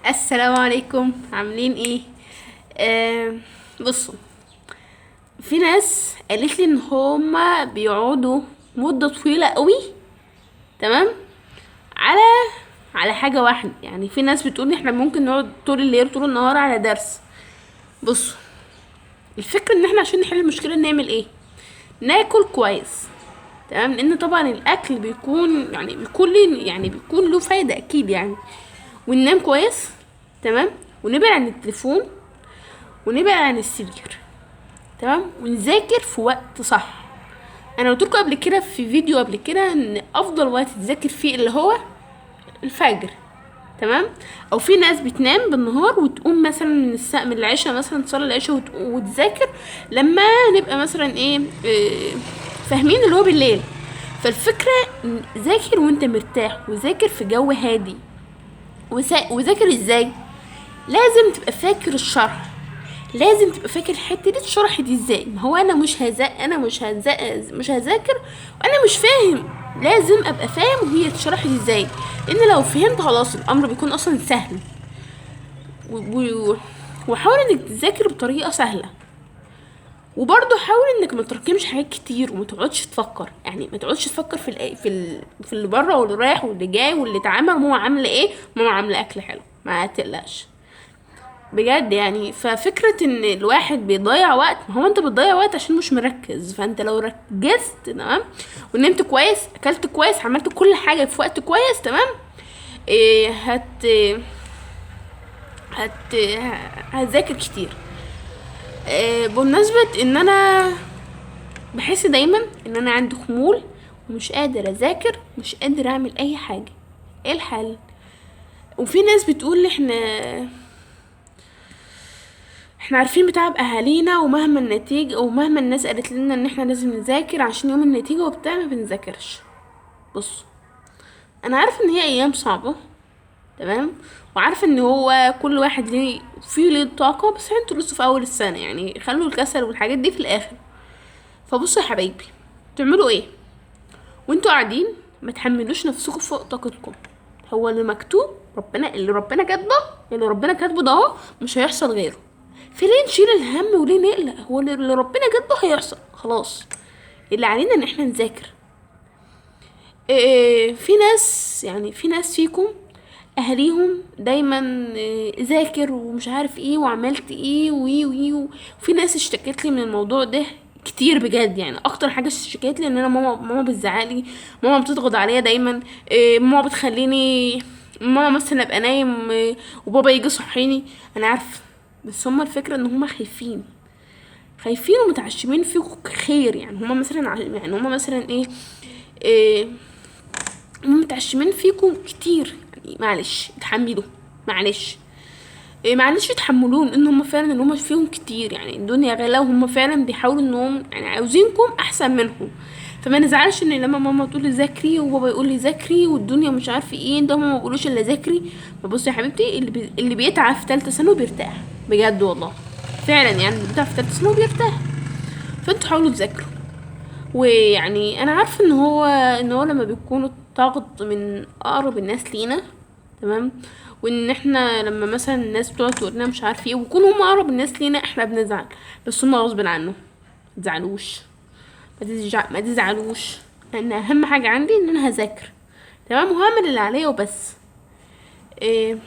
السلام عليكم، عاملين ايه؟ بصوا، في ناس قالت لي ان هما بيقعدوا مدة طويلة قوي. تمام. على حاجة واحدة. يعني في ناس بتقول احنا ممكن نقعد طول الليل طول النهار على درس. بصوا، الفكرة ان احنا عشان نحل المشكلة نعمل ايه؟ ناكل كويس. تمام، لان طبعا الاكل بيكون له فايدة اكيد يعني. وننام كويس. تمام. ونبعد عن التليفون، ونبعد عن السرير. تمام. ونذاكر في وقت صح. انا قلت لكم قبل كده في فيديو قبل كده ان افضل وقت تذاكر فيه اللي هو الفجر. تمام. او في ناس بتنام بالنهار وتقوم مثلا من العشاء، مثلا تصلي العشاء وتذاكر لما نبقى مثلا فاهمين اللي هو بالليل. فالفكرة ذاكر وانت مرتاح، وذاكر في جو هادي. وذاكر ازاي؟ لازم تبقى فاكر الشرح. لازم تبقى فاكر الحته دي اتشرحت ازاي. ما هو انا مش هذاكر وانا مش فاهم. لازم ابقى فاهم وهي اتشرحت ازاي، لان لو فهمت خلاص الامر بيكون اصلا سهل. وحاول انك تذاكر بطريقه سهله. وبرضه حاول انك ما تركمش حاجات كتير وما تقعدش تفكر. يعني ما تقعدش تفكر في اللي بره واللي رايح واللي جاي واللي اتعمل. ماما عامله ايه؟ ماما عامله اكل حلو، ما تقلقش بجد يعني. ففكرة ان الواحد بيضيع وقت، ما هو انت بتضيع وقت عشان مش مركز. فانت لو ركزت تمام ونمت كويس، اكلت كويس، عملت كل حاجة في وقت كويس، تمام. إيه هت هتذاكر كتير. بمناسبة ان انا بحس دايما ان انا عندي خمول ومش قادر اذاكر، مش قادر اعمل اي حاجة. ايه الحل؟ وفي ناس بتقول احنا عارفين بتعب اهالينا، ومهما النتيجة ومهما الناس قالت لنا ان احنا لازم نذاكر عشان يوم النتيجة وبتاع ما بنذاكرش. بص، انا عارفه ان هي ايام صعبة. تمام. وعارفه ان هو كل واحد ليه طاقة، بس انتوا لسه في اول السنة، يعني خلوا الكسل والحاجات دي في الاخر. فبصوا يا حبايبي، تعملوا ايه وانتوا قاعدين؟ ما تحملوش نفسكم فوق طاقتكم. هو اللي ربنا كاتبه ده اهو، مش هيحصل غيره. في ليه نشيل الهم وليه نقلق؟ هو اللي ربنا كاتبه هيحصل خلاص. اللي علينا ان احنا نذاكر. في ناس فيكم اهاليهم دايما ذاكر ومش عارف ايه وعملت ايه وفي ناس اشتكت لي من الموضوع ده كتير بجد. يعني اكتر حاجه اشتكت لي ان انا ماما بتزعلي، ماما بتضغط عليا دايما. ماما بتخليني، ماما مثلا ابقى نايم وبابا يجي يصحيني. انا عارفه، بس هما الفكره ان هما خايفين ومتعشمين فيكم خير. يعني هما مثلا إيه هم متعشمين فيكم كتير. يعني معلش اتحملوا. معلش معلش يتحملون ان هم فعلا ان هم فيهم كتير. يعني الدنيا غلا وهم فعلا بيحاولوا انهم يعني عاوزينكم احسن منهم. فما نزعلش ان لما ماما تقول لي ذاكري وبابا يقول لي ذاكري والدنيا مش عارفه ايه، ده ما بيقولوش الا ذاكري. فبصي يا حبيبتي، اللي بيتعب في ثالثه ثانوي بيرتاح بجد والله. فعلا يعني اللي بيتعب في ثالثه ثانوي بيرتاح. فانتوا حاولوا تذاكروا. ويعني انا عارفه ان هو لما بيكونوا ضغط من اقرب الناس لينا. تمام. وان احنا لما مثلا الناس بتقعد تقول لنا مش عارف ايه ويكونوا هم اقرب الناس لينا احنا بنزعل. بس هم غصب عنهم. متزعلوش. ما تزعلوش. لان اهم حاجه عندي ان انا هذاكر. تمام. وهعمل اللي عليا وبس. إيه